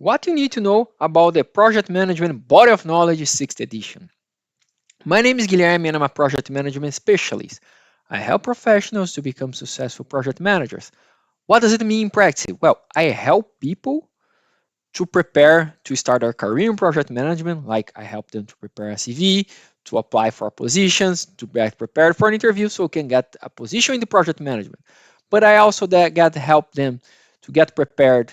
What you need to know about the Project Management Body of Knowledge 6th edition. My name is Guilherme and I'm a project management specialist. I help professionals to become successful project managers. What does it mean in practice? Well, I help people to prepare to start their career in project management, like I help them to prepare a CV, to apply for positions, to get prepared for an interview so can get a position in the project management. But I also get help them to get prepared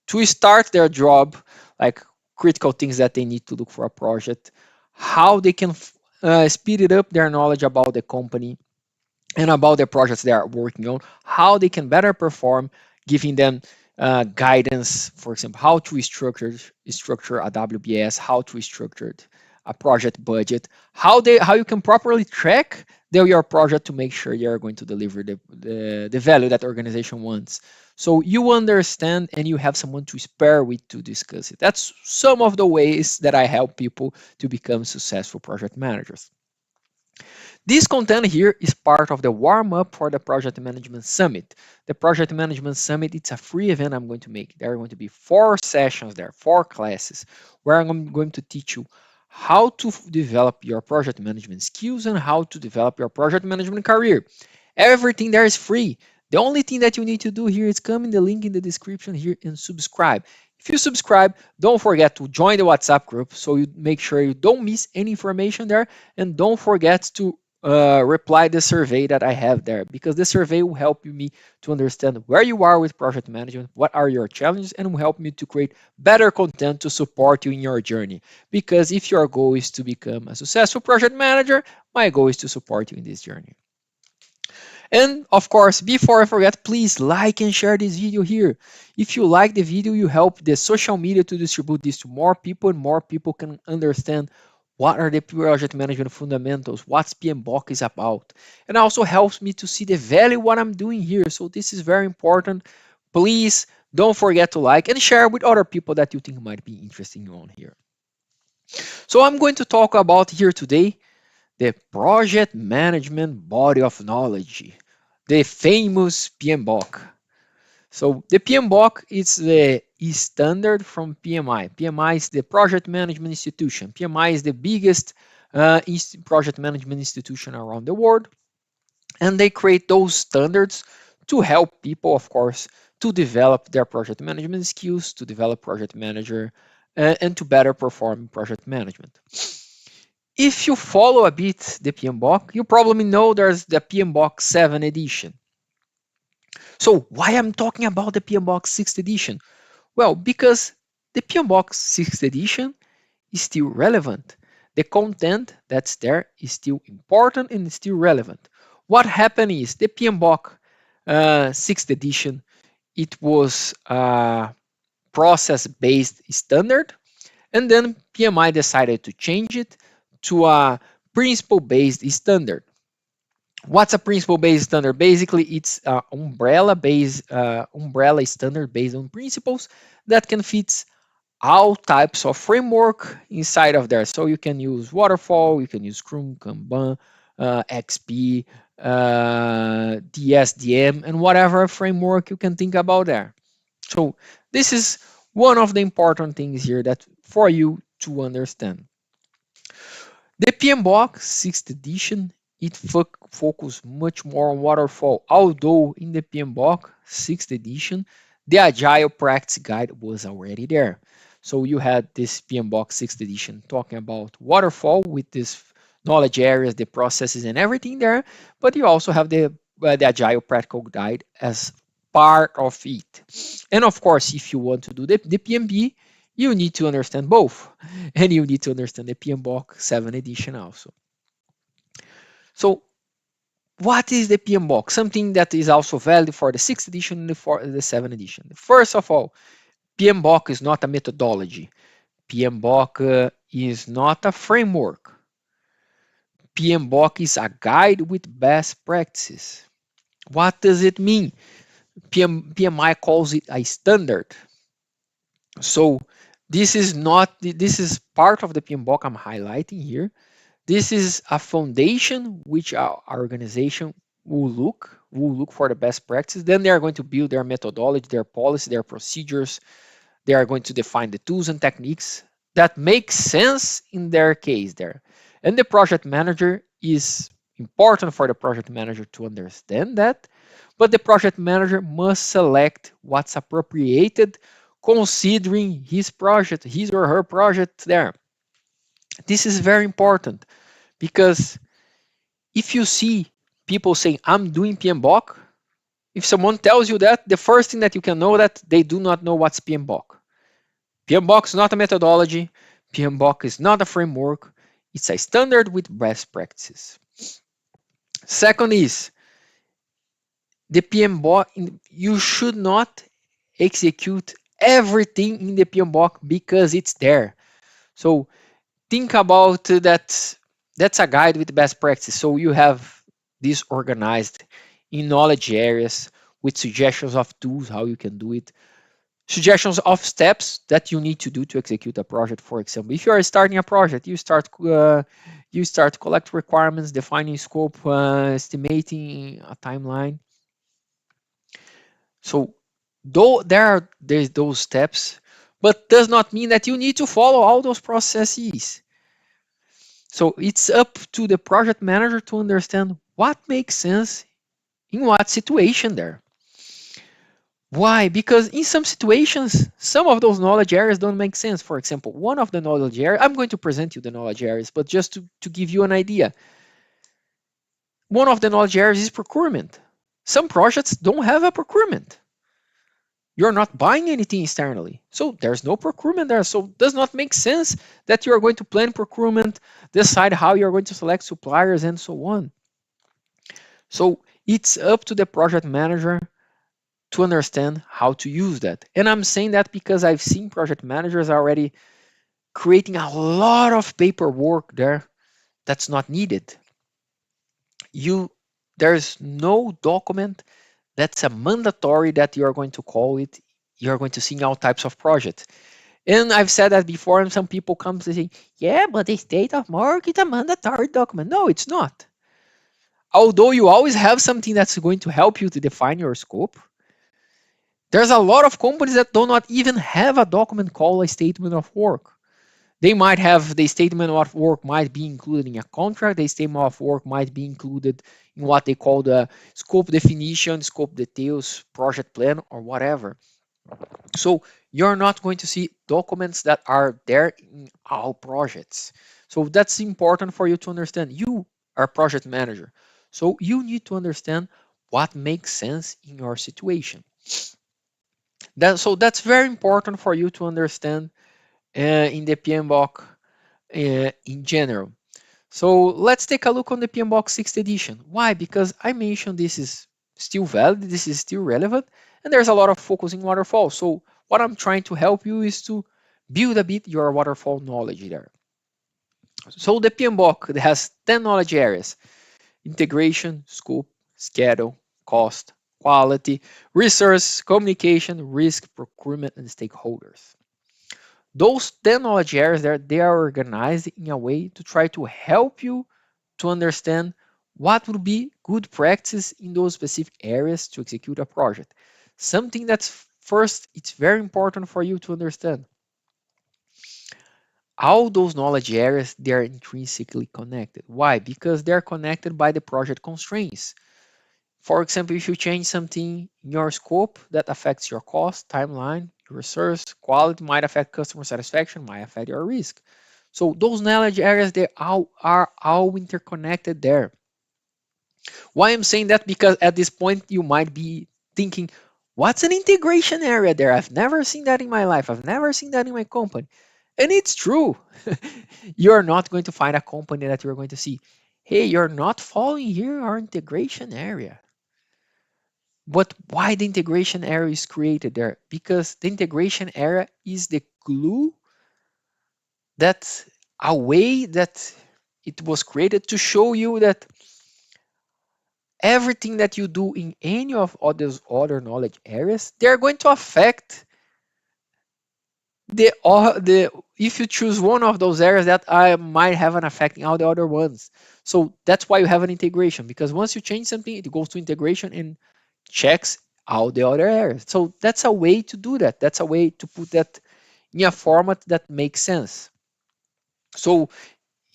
to start their job, like critical things that they need to look for a project, how they can speed it up their knowledge about the company and about the projects they are working on, how they can better perform, giving them guidance, for example, how to structure a WBS, how to structure a project budget, how you can properly track your project to make sure you are going to deliver the value that the organization wants. So you understand and you have someone to spare with to discuss it. That's some of the ways that I help people to become successful project managers. This content here is part of the warm-up for the Project Management Summit. The Project Management Summit, it's a free event I'm going to make. There are going to be 4 sessions there, 4 classes, where I'm going to teach you how to develop your project management skills and how to develop your project management career. Everything there is free. The only thing that you need to do here is come in the link in the description here and subscribe. If you subscribe, don't forget to join the WhatsApp group so you make sure you don't miss any information there, and don't forget to reply the survey that I have there, because the survey will help me to understand where you are with project management, what are your challenges, and will help me to create better content to support you in your journey. Because if your goal is to become a successful project manager, my goal is to support you in this journey. And of course, before I forget, please like and share this video here. If you like the video, you help the social media to distribute this to more people, and more people can understand what are the project management fundamentals, what's PMBOK is about. And also helps me to see the value what I'm doing here. So this is very important. Please don't forget to like and share with other people that you think might be interesting on here. So I'm going to talk about here today the project management body of knowledge, the famous PMBOK. So the PMBOK is the standard from PMI. PMI is the project management institution. PMI is the biggest project management institution around the world, and they create those standards to help people, of course, to develop their project management skills, to develop project manager, and to better perform project management. If you follow a bit the PMBOK, you probably know there's the PMBOK 7 edition. So why I'm talking about the PMBOK 6th edition? Well, because the PMBOK 6th edition is still relevant. The content that's there is still important and still relevant. What happened is the PMBOK 6th edition, it was a process-based standard, and then PMI decided to change it to a principle-based standard. What's a principle-based standard? Basically, it's an umbrella standard based on principles that can fit all types of framework inside of there. So you can use waterfall, you can use Scrum, Kanban, XP, DSDM, and whatever framework you can think about there. So this is one of the important things here that for you to understand. The PMBOK 6th edition, it focused much more on waterfall, although in the PMBOK 6th edition, the Agile Practice Guide was already there. So you had this PMBOK 6th edition talking about waterfall with this knowledge areas, the processes and everything there, but you also have the Agile Practical Guide as part of it. And of course, if you want to do the PMB, you need to understand both, and you need to understand the PMBOK 7 edition also. So what is the PMBOK? Something that is also valid for the 6th edition and for the 7th edition. First of all, PMBOK is not a methodology. PMBOK is not a framework. PMBOK is a guide with best practices. What does it mean? PMI calls it a standard. So this is part of the PMBOK I'm highlighting here. This is a foundation which our organization will look for the best practice. Then they are going to build their methodology, their policy, their procedures, They are going to define the tools and techniques that make sense in their case there. And the project manager is important for the project manager to understand that, but the project manager must select what's appropriated considering his project, his or her project there. This is very important because if you see people saying, I'm doing PMBOK, if someone tells you that, the first thing that you can know that they do not know what's PMBOK. PMBOK is not a methodology. PMBOK is not a framework. It's a standard with best practices. Second is the PMBOK. You should not execute everything in the PMBOK because it's there. So think about that. That's a guide with best practice. So you have this organized in knowledge areas with suggestions of tools how you can do it, suggestions of steps that you need to do to execute a project. For example, if you are starting a project, you start to collect requirements, defining scope, estimating a timeline. So though there's those steps, but does not mean that you need to follow all those processes. So it's up to the project manager to understand what makes sense in what situation there. Why? Because in some situations, some of those knowledge areas don't make sense. For example, one of the knowledge areas, I'm going to present you the knowledge areas, but just to give you an idea, one of the knowledge areas is procurement. Some projects don't have a procurement. You're not buying anything externally. So there's no procurement there. So it does not make sense that you are going to plan procurement, decide how you're going to select suppliers and so on. So it's up to the project manager to understand how to use that. And I'm saying that because I've seen project managers already creating a lot of paperwork there that's not needed. You there's no document that's a mandatory that you are going to call it. You're going to see in all types of projects. And I've said that before, and some people come to say, yeah, but the state of work is a mandatory document. No, it's not. Although you always have something that's going to help you to define your scope, there's a lot of companies that do not even have a document called a statement of work. They might have the statement of work might be included in a contract. The statement of work might be included in what they call the scope definition, scope details, project plan, or whatever. So you're not going to see documents that are there in all projects. So that's important for you to understand. You are a project manager. So you need to understand what makes sense in your situation. So that's very important for you to understand in the PMBOK in general. So let's take a look on the PMBOK 6th edition. Why? Because I mentioned this is still valid, this is still relevant, and there's a lot of focus in waterfall. So what I'm trying to help you is to build a bit your waterfall knowledge there. So the PMBOK has 10 knowledge areas: integration, scope, schedule, cost, quality, resource, communication, risk, procurement, and stakeholders. Those 10 knowledge areas there, they are organized in a way to try to help you to understand what would be good practice in those specific areas to execute a project. Something that's first, it's very important for you to understand. All those knowledge areas, they're intrinsically connected. Why? Because they're connected by the project constraints. For example, if you change something in your scope that affects your cost, timeline, your resource, quality, might affect customer satisfaction, might affect your risk. So those knowledge areas, they all are all interconnected there. Why I'm saying that? Because at this point you might be thinking, what's an integration area there? I've never seen that in my life. I've never seen that in my company. And it's true. You're not going to find a company that you're going to see, hey, you're not following here our integration area. But why the integration area is created there? Because the integration area is the glue, that's a way that it was created to show you that everything that you do in any of those other knowledge areas, they're going to affect the if you choose one of those areas that I might have an effect in all the other ones. So that's why you have an integration, because once you change something, it goes to integration and checks all the other areas. So that's a way to do that. That's a way to put that in a format that makes sense. So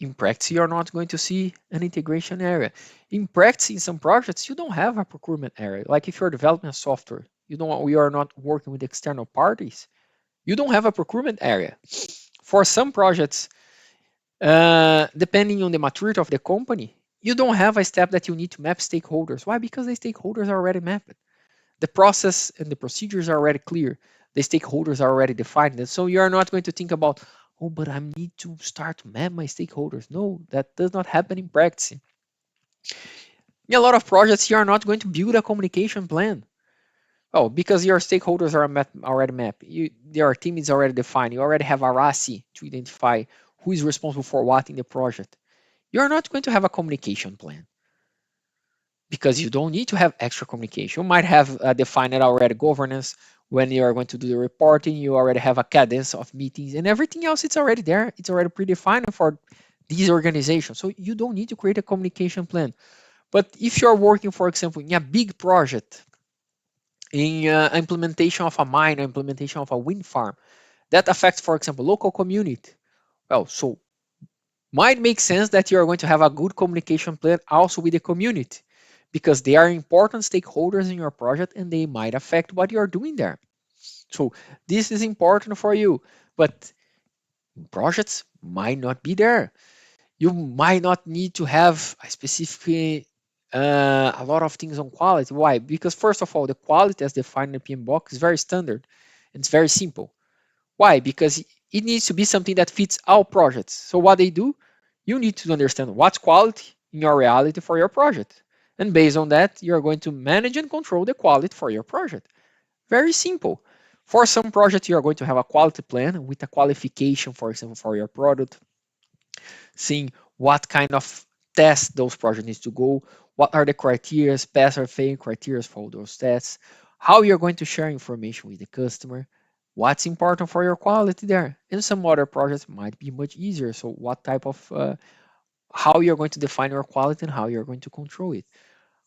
in practice, you're not going to see an integration area. In practice, in some projects, you don't have a procurement area. Like if you're developing a software, we are not working with external parties. You don't have a procurement area. For some projects, depending on the maturity of the company, you don't have a step that you need to map stakeholders. Why? Because the stakeholders are already mapped. The process and the procedures are already clear. The stakeholders are already defined. And so you are not going to think about, oh, but I need to start to map my stakeholders. No, that does not happen in practice. In a lot of projects, you are not going to build a communication plan. Oh, because your stakeholders are already mapped. Your team is already defined. You already have a RACI to identify who is responsible for what in the project. You're not going to have a communication plan because you don't need to have extra communication. You might have defined already governance when you are going to do the reporting. You already have a cadence of meetings and everything else. It's already there. It's already predefined for these organizations. So you don't need to create a communication plan. But if you're working, for example, in a big project, in implementation of a mine or implementation of a wind farm, that affects, for example, local community. Well, so might make sense that you are going to have a good communication plan also with the community because they are important stakeholders in your project and they might affect what you are doing there. So this is important for you, but projects might not be there. You might not need to have a specific a lot of things on quality. Why? Because first of all, the quality as defined in PMBOK is very standard. It's very simple. Why? Because it needs to be something that fits all projects. So what they do, you need to understand what's quality in your reality for your project. And based on that, you're going to manage and control the quality for your project. Very simple. For some projects, you are going to have a quality plan with a qualification, for example, for your product, seeing what kind of tests those projects need to go, what are the criteria, pass or fail criteria for those tests, how you're going to share information with the customer, what's important for your quality there. And some other projects might be much easier. So what type of how you're going to define your quality and how you're going to control it.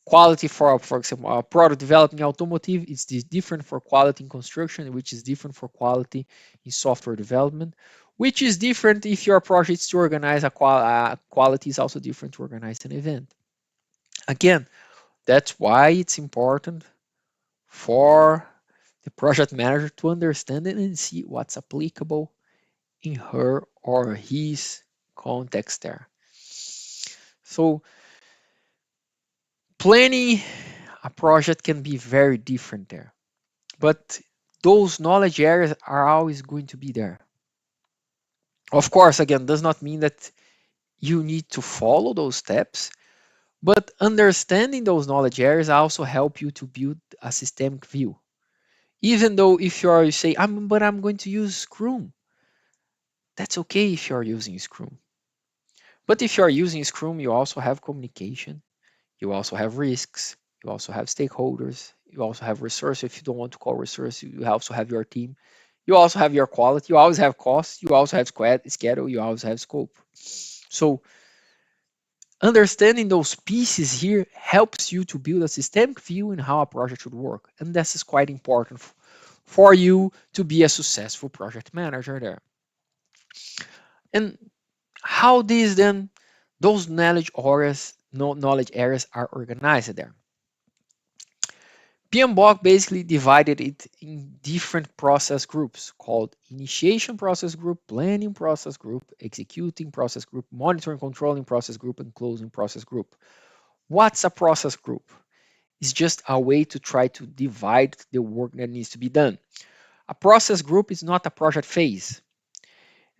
Quality for example, product development in automotive is different for quality in construction, which is different for quality in software development, which is different if your project is to organize quality is also different to organize an event. Again, that's why it's important for the project manager to understand it and see what's applicable in her or his context there. So planning a project can be very different there. But those knowledge areas are always going to be there. Of course, again, does not mean that you need to follow those steps, but understanding those knowledge areas also help you to build a systemic view. Even though if you say, I'm going to use Scrum, that's okay if you're using Scrum. But if you're using Scrum, you also have communication, you also have risks, you also have stakeholders, you also have resources. If you don't want to call resources, you also have your team. You also have your quality. You always have costs. You also have schedule. You always have scope. So understanding those pieces here helps you to build a systemic view in how a project should work. And this is quite important for you to be a successful project manager there. And how these then, those knowledge areas are organized there. PMBOK basically divided it in different process groups called initiation process group, planning process group, executing process group, monitoring controlling process group, and closing process group. What's a process group? It's just a way to try to divide the work that needs to be done. A process group is not a project phase.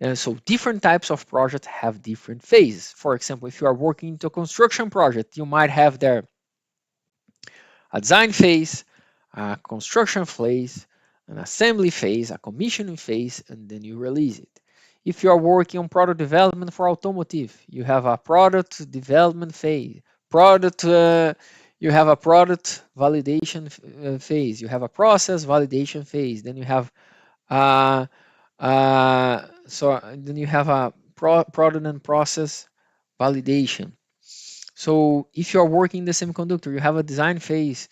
And so different types of projects have different phases. For example, if you are working into a construction project, you might have there a design phase, a construction phase, an assembly phase, a commissioning phase, and then you release it. If you are working on product development for automotive, you have a product development phase, you have a product validation phase, you have a process validation phase, then you have uh, then you have a product and process validation. So if you are working in the semiconductor, you have a design phase,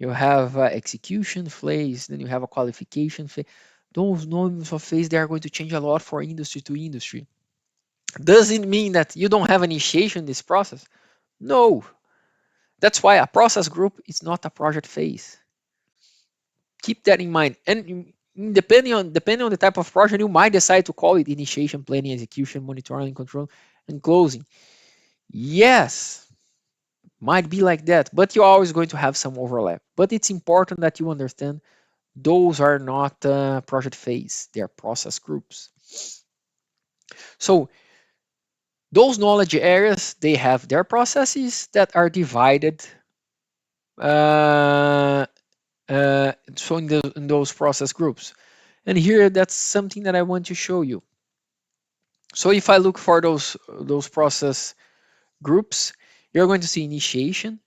You have execution phase, then you have a qualification phase. Those norms of phase, they are going to change a lot for industry to industry. Does it mean that you don't have initiation in this process? No. That's why a process group is not a project phase. Keep that in mind. And depending on the type of project, you might decide to call it initiation, planning, execution, monitoring, control, and closing. Yes, might be like that, but you're always going to have some overlap. But it's important that you understand those are not project phase; they are process groups. So those knowledge areas, they have their processes that are divided. Uh, so in those process groups, and here that's something that I want to show you. So if I look for those process groups, you're going to see initiation,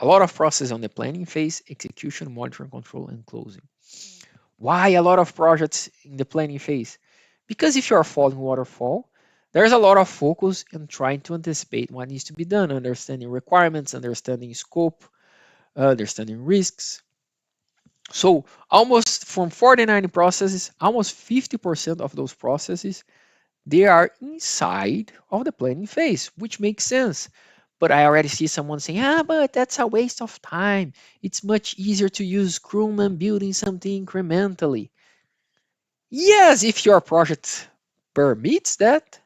a lot of process on the planning phase, execution, monitoring, control, and closing. Why a lot of projects in the planning phase? Because if you are following waterfall, there's a lot of focus in trying to anticipate what needs to be done, understanding requirements, understanding scope, understanding risks. So almost from 49 processes, almost 50% of those processes, they are inside of the planning phase, which makes sense. But I already see someone saying, but that's a waste of time. It's much easier to use Scrum and building something incrementally. Yes, if your project permits that,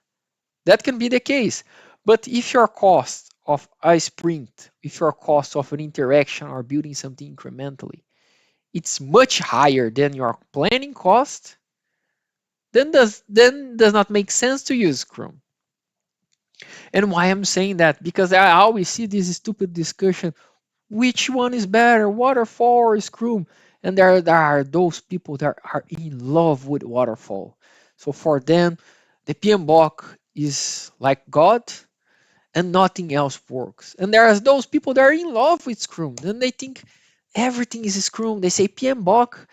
that can be the case. But if your cost of a sprint, if your cost of an interaction or building something incrementally, it's much higher than your planning cost, then does not make sense to use Scrum. And why I'm saying that? Because I always see this stupid discussion, which one is better, waterfall or Scrum? And there are those people that are in love with waterfall. So for them, the PMBOK is like God and nothing else works. And there are those people that are in love with Scrum. Then they think everything is Scrum. They say PMBOK.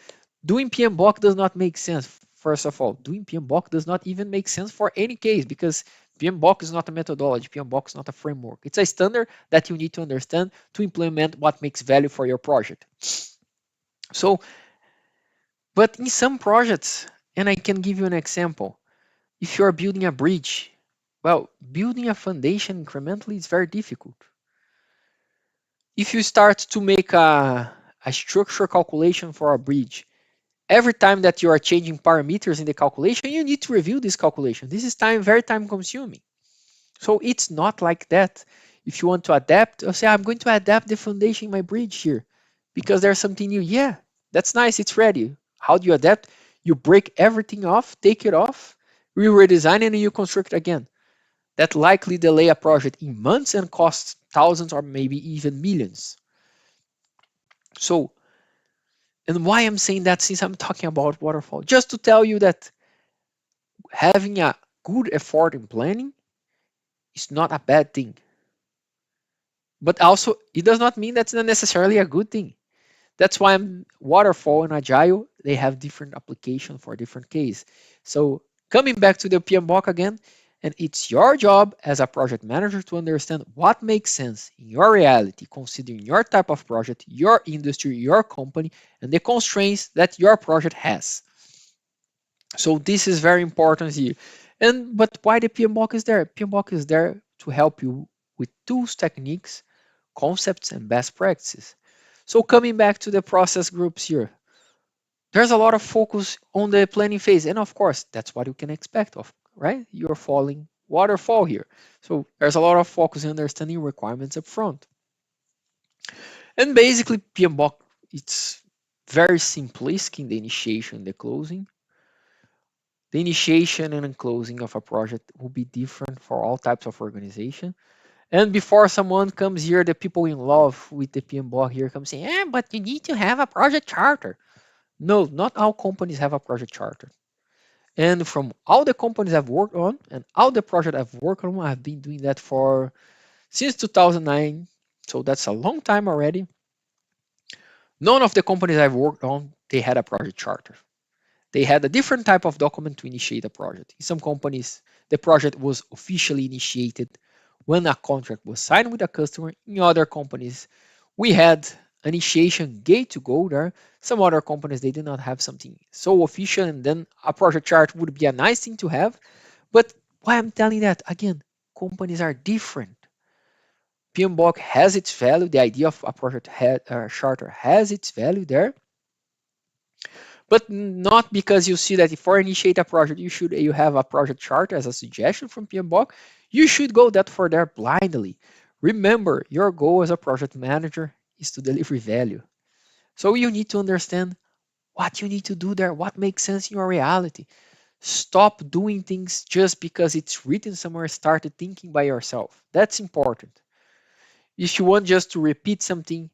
Doing PMBOK does not make sense. First of all, doing PMBOK does not even make sense for any case because PMBOK is not a methodology. PMBOK is not a framework. It's a standard that you need to understand to implement what makes value for your project. So, but in some projects, and I can give you an example, if you're building a bridge, well, building a foundation incrementally is very difficult. If you start to make a structure calculation for a bridge, every time that you are changing parameters in the calculation, you need to review this calculation. This is very time consuming. So it's not like that. If you want to adapt, or say, I'm going to adapt the foundation in my bridge here because there's something new. Yeah, that's nice. It's ready. How do you adapt? You break everything off, take it off, redesign it, and you construct again. That likely delay a project in months and costs thousands or maybe even millions. So, and why I'm saying that since I'm talking about waterfall, just to tell you that having a good effort in planning is not a bad thing. But also, it does not mean that's not necessarily a good thing. That's why waterfall and agile, they have different application for different case. So coming back to the PMBOK again, and it's your job as a project manager to understand what makes sense in your reality, considering your type of project, your industry, your company, and the constraints that your project has. So this is very important here. And but why the PMBOK is there? PMBOK is there to help you with tools, techniques, concepts, and best practices. So coming back to the process groups here, there's a lot of focus on the planning phase. And of course, that's what you can expect of, right? You're following waterfall here. So there's a lot of focus in understanding requirements up front. And basically, PMBOK, it's very simplistic in the initiation and the closing. The initiation and closing of a project will be different for all types of organization. And before someone comes here, the people in love with the PMBOK here come saying, but you need to have a project charter. No, not all companies have a project charter. And from all the companies I've worked on and all the projects I've worked on, I've been doing that for since 2009. So that's a long time already. None of the companies I've worked on, they had a project charter. They had a different type of document to initiate a project. In some companies, the project was officially initiated when a contract was signed with a customer. In other companies, we had initiation gate to go there. Some other companies, they do not have something so official, and then a project chart would be a nice thing to have. But why I'm telling that again, companies are different. PMBOK has its value. The idea of a charter has its value there, but not because you see that for initiate a project, you have a project chart as a suggestion from PMBOK. You should go that for there blindly. Remember, your goal as a project manager is to deliver value. So you need to understand what you need to do there, what makes sense in your reality. Stop doing things just because it's written somewhere, started thinking by yourself. That's important. If you want just to repeat something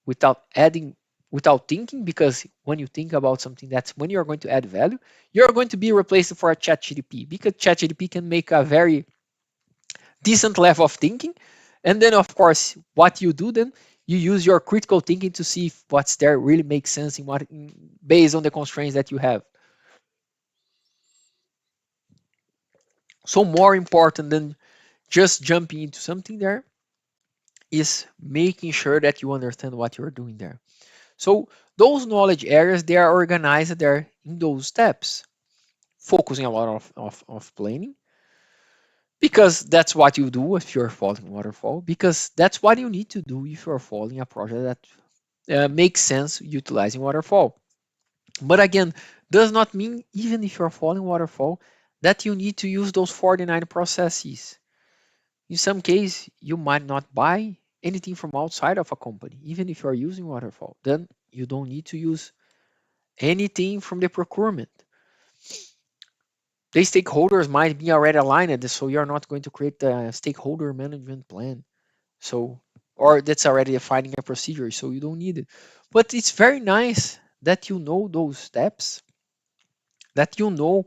without adding, without thinking, because when you think about something, that's when you're going to add value, you're going to be replaced for a chat GDP, because chat GDP can make a very decent level of thinking. And then of course, what you do then, you use your critical thinking to see if what's there really makes sense based on the constraints that you have. So more important than just jumping into something there is making sure that you understand what you're doing there. So those knowledge areas, they are organized there in those steps, focusing a lot of planning, because that's what you do if you're following waterfall, because that's what you need to do if you're following a project that makes sense utilizing waterfall. But again, does not mean even if you're following waterfall that you need to use those 49 processes. In some case, you might not buy anything from outside of a company, even if you're using waterfall. Then you don't need to use anything from the procurement. The stakeholders might be already aligned, so you're not going to create a stakeholder management plan. So, or that's already defining a procedure, so you don't need it. But it's very nice that you know those steps, that you know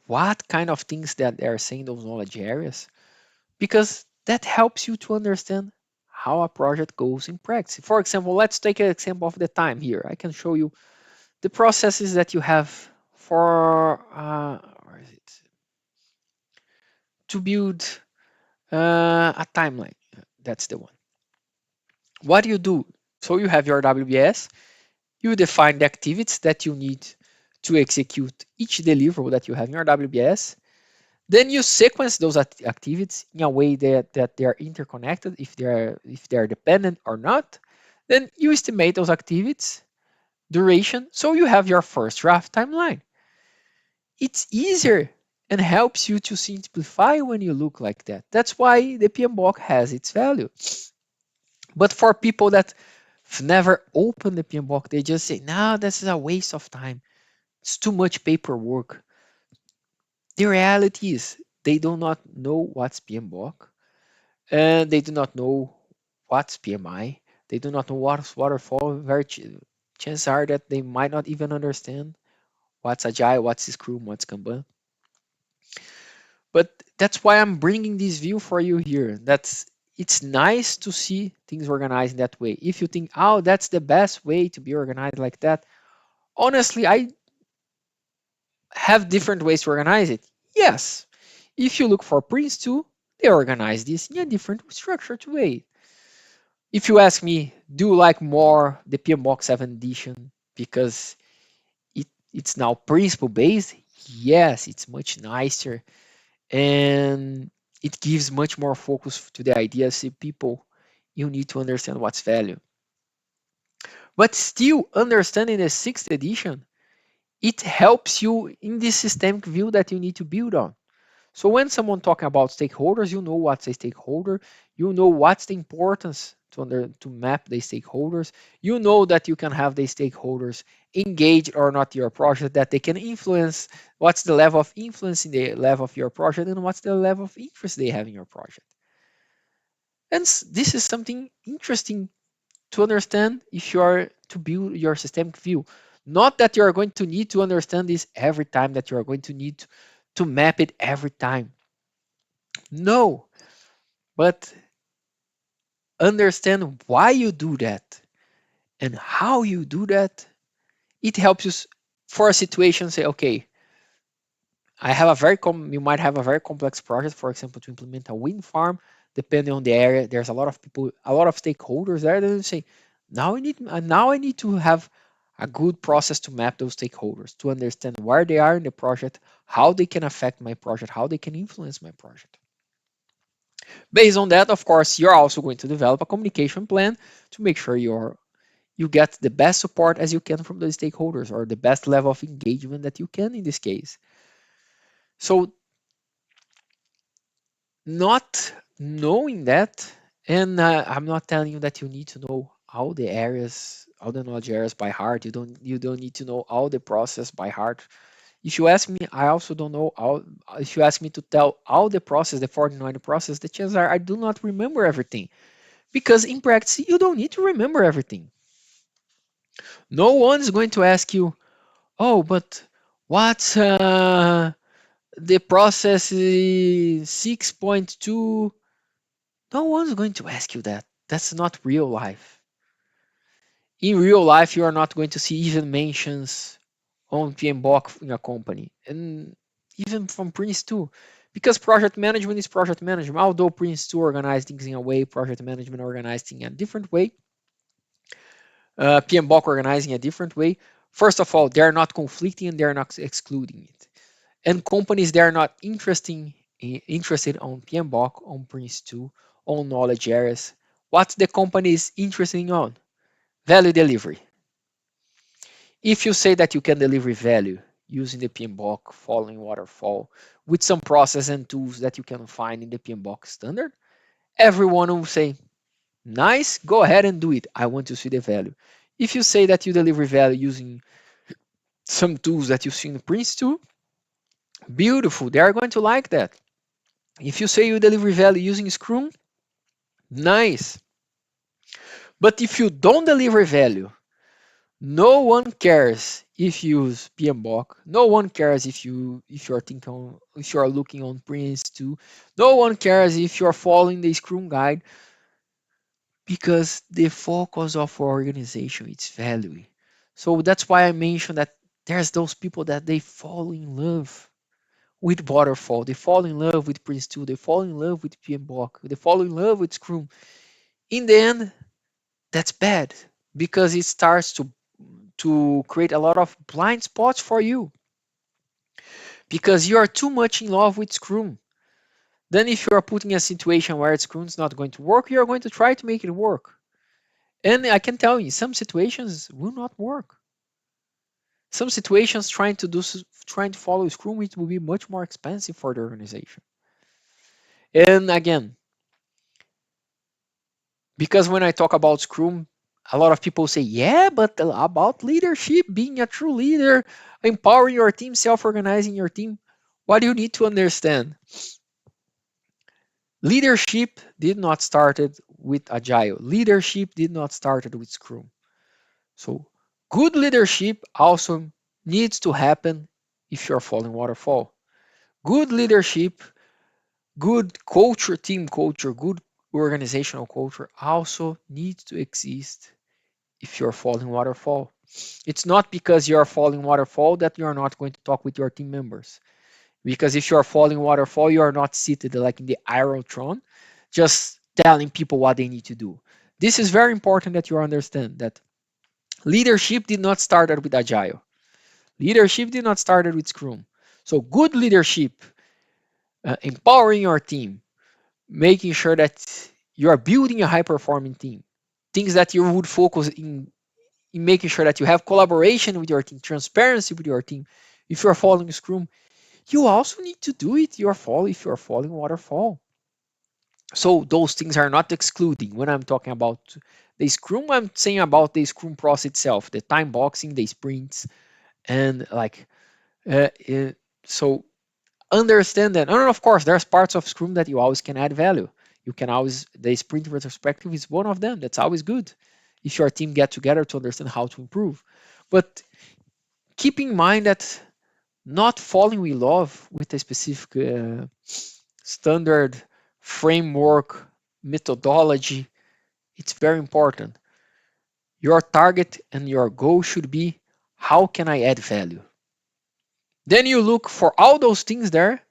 what kind of things that they are saying those knowledge areas, because that helps you to understand how a project goes in practice. For example, let's take an example of the time here. I can show you the processes that you have for where is it, to build a timeline. That's the one. What do you do? So you have your WBS, you define the activities that you need to execute each deliverable that you have in your WBS. Then you sequence those activities in a way that they are interconnected, if they are dependent or not. Then you estimate those activities duration, so you have your first draft timeline. It's easier and helps you to simplify when you look like that. That's why the PMBOK has its value. But for people that have never opened the PMBOK, they just say, "No, this is a waste of time. It's too much paperwork." The reality is they do not know what's PMBOK, and they do not know what's PMI. They do not know what's waterfall. Chances are that they might not even understand what's agile, what's Scrum, what's Kanban. But that's why I'm bringing this view for you here. It's nice to see things organized in that way. If you think, oh, that's the best way to be organized like that, honestly, I have different ways to organize it. Yes, if you look for Prince 2, they organize this in a different structured way. If you ask me, do you like more the PMBOK 7 edition because it's now principle based? Yes, it's much nicer, and it gives much more focus to the idea. See, people, you need to understand what's value. But still, understanding the sixth edition, it helps you in this systemic view that you need to build on. So when someone talking about stakeholders, you know what's a stakeholder, you know what's the importance to map the stakeholders, you know that you can have the stakeholders engaged or not your project, that they can influence what's the level of influence in the level of your project and what's the level of interest they have in your project. And this is something interesting to understand if you are to build your systemic view. Not that you are going to need to understand this every time, that you are going to need to map it every time. No, but understand why you do that and how you do that. It helps you for a situation. Say, okay, I have a you might have a very complex project, for example, to implement a wind farm. Depending on the area, there's a lot of people, a lot of stakeholders there. Then you say, Now I need to have a good process to map those stakeholders to understand where they are in the project, how they can affect my project, how they can influence my project. Based on that, of course, you're also going to develop a communication plan to make sure you get the best support as you can from the stakeholders, or the best level of engagement that you can in this case. So not knowing that, and I'm not telling you that you need to know all the knowledge areas by heart. You don't need to know all the process by heart. If you ask me, I also don't know all. If you ask me to tell all the process, the 49 process, the chances are I do not remember everything, because in practice you don't need to remember everything. No one's going to ask you, oh, but what's the process is 6.2. No one's going to ask you that. That's not real life. In real life, you are not going to see even mentions on PMBOK in a company, and even from Prince 2. Because project management is project management. Although Prince 2 organized things in a way, project management organized things in a different way, PMBOK organizing a different way. First of all, they're not conflicting and they're not excluding it. And companies they are not interested on PMBOK, on Prince 2, on knowledge areas. What the company is interested on? Value delivery. If you say that you can deliver value using the PMBOK following waterfall with some process and tools that you can find in the PMBOK standard, everyone will say, nice, go ahead and do it. I want to see the value. If you say that you deliver value using some tools that you see in Prince 2, beautiful, they are going to like that. If you say you deliver value using Scrum, nice. But if you don't deliver value, no one cares if you use PMBOK. No one cares if you are looking on Prince 2. No one cares if you are following the Scrum guide, because the focus of our organization is value. So that's why I mentioned that there's those people that they fall in love with waterfall, they fall in love with Prince 2, they fall in love with PMBOK, they fall in love with Scrum. In the end, that's bad, because it starts to create a lot of blind spots for you, because you are too much in love with Scrum. Then if you are putting a situation where Scrum is not going to work, you are going to try to make it work. And I can tell you, some situations will not work. Some situations trying to follow Scrum, it will be much more expensive for the organization. And again, because when I talk about Scrum, a lot of people say, yeah, but about leadership, being a true leader, empowering your team, self-organizing your team. What you need to understand, leadership did not started with Agile. Leadership did not started with Scrum. So good leadership also needs to happen if you're following waterfall. Good leadership, good culture, team culture, good organizational culture also needs to exist if you're following waterfall. It's not because you're following waterfall that you're not going to talk with your team members. Because if you're following waterfall, you are not seated like in the Iron Throne, just telling people what they need to do. This is very important that you understand that leadership did not start with Agile. Leadership did not start with Scrum. So good leadership, empowering your team, making sure that you are building a high performing team. Things that you would focus in making sure that you have collaboration with your team, transparency with your team. If you're following Scrum, you also need to do it. If you're following waterfall. So those things are not excluding. When I'm talking about the Scrum, I'm saying about the Scrum process itself, the time boxing, the sprints, and like so understand that. And of course, there's parts of Scrum that you always can add value. You can always the sprint retrospective is one of them. That's always good if your team get together to understand how to improve. But keep in mind that not falling in love with a specific standard framework methodology, it's very important. Your target and your goal should be, how can I add value? Then you look for all those things there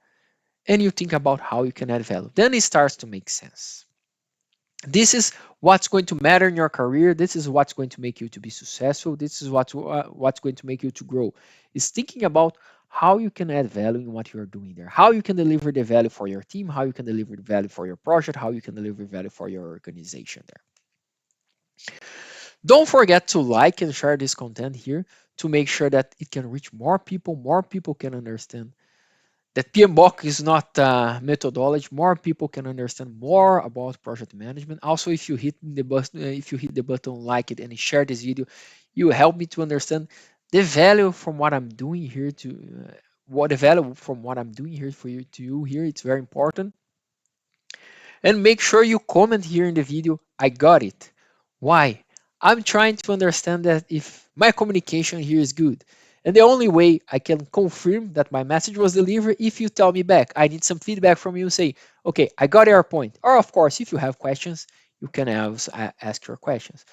and you think about how you can add value. Then it starts to make sense. This is what's going to matter in your career. This is what's going to make you to be successful. This is what's going to make you to grow. Is thinking about how you can add value in what you're doing there, how you can deliver the value for your team, how you can deliver the value for your project, how you can deliver value for your organization there. Don't forget to like and share this content here to make sure that it can reach more people can understand that PMBOK is not a methodology. More people can understand more about project management. Also, if you hit the button, like it, and share this video, you help me to understand the value from what I'm doing here to what the value from what I'm doing here for you to you here. It's very important. And make sure you comment here in the video, I got it. Why? I'm trying to understand that if my communication here is good. And the only way I can confirm that my message was delivered if you tell me back. I need some feedback from you, say, okay, I got your point. Or of course, if you have questions, you can ask your questions.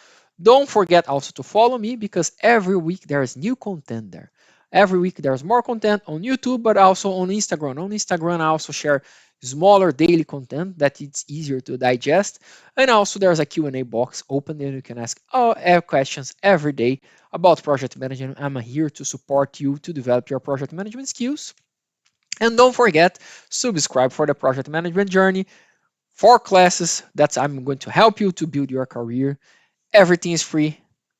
Don't forget also to follow me because every week there is new content there. Every week there's more content on YouTube, but also on Instagram. On Instagram, I also share smaller daily content that it's easier to digest. And also there's a Q&A box open and you can ask all questions every day about project management. I'm here to support you to develop your project management skills. And don't forget, subscribe for the project management journey. 4 classes that I'm going to help you to build your career. Everything is free.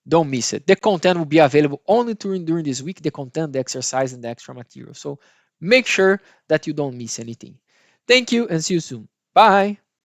Don't miss it. The content will be available only during this week, the content, the exercise, and the extra material. So make sure that you don't miss anything. Thank you and see you soon. Bye.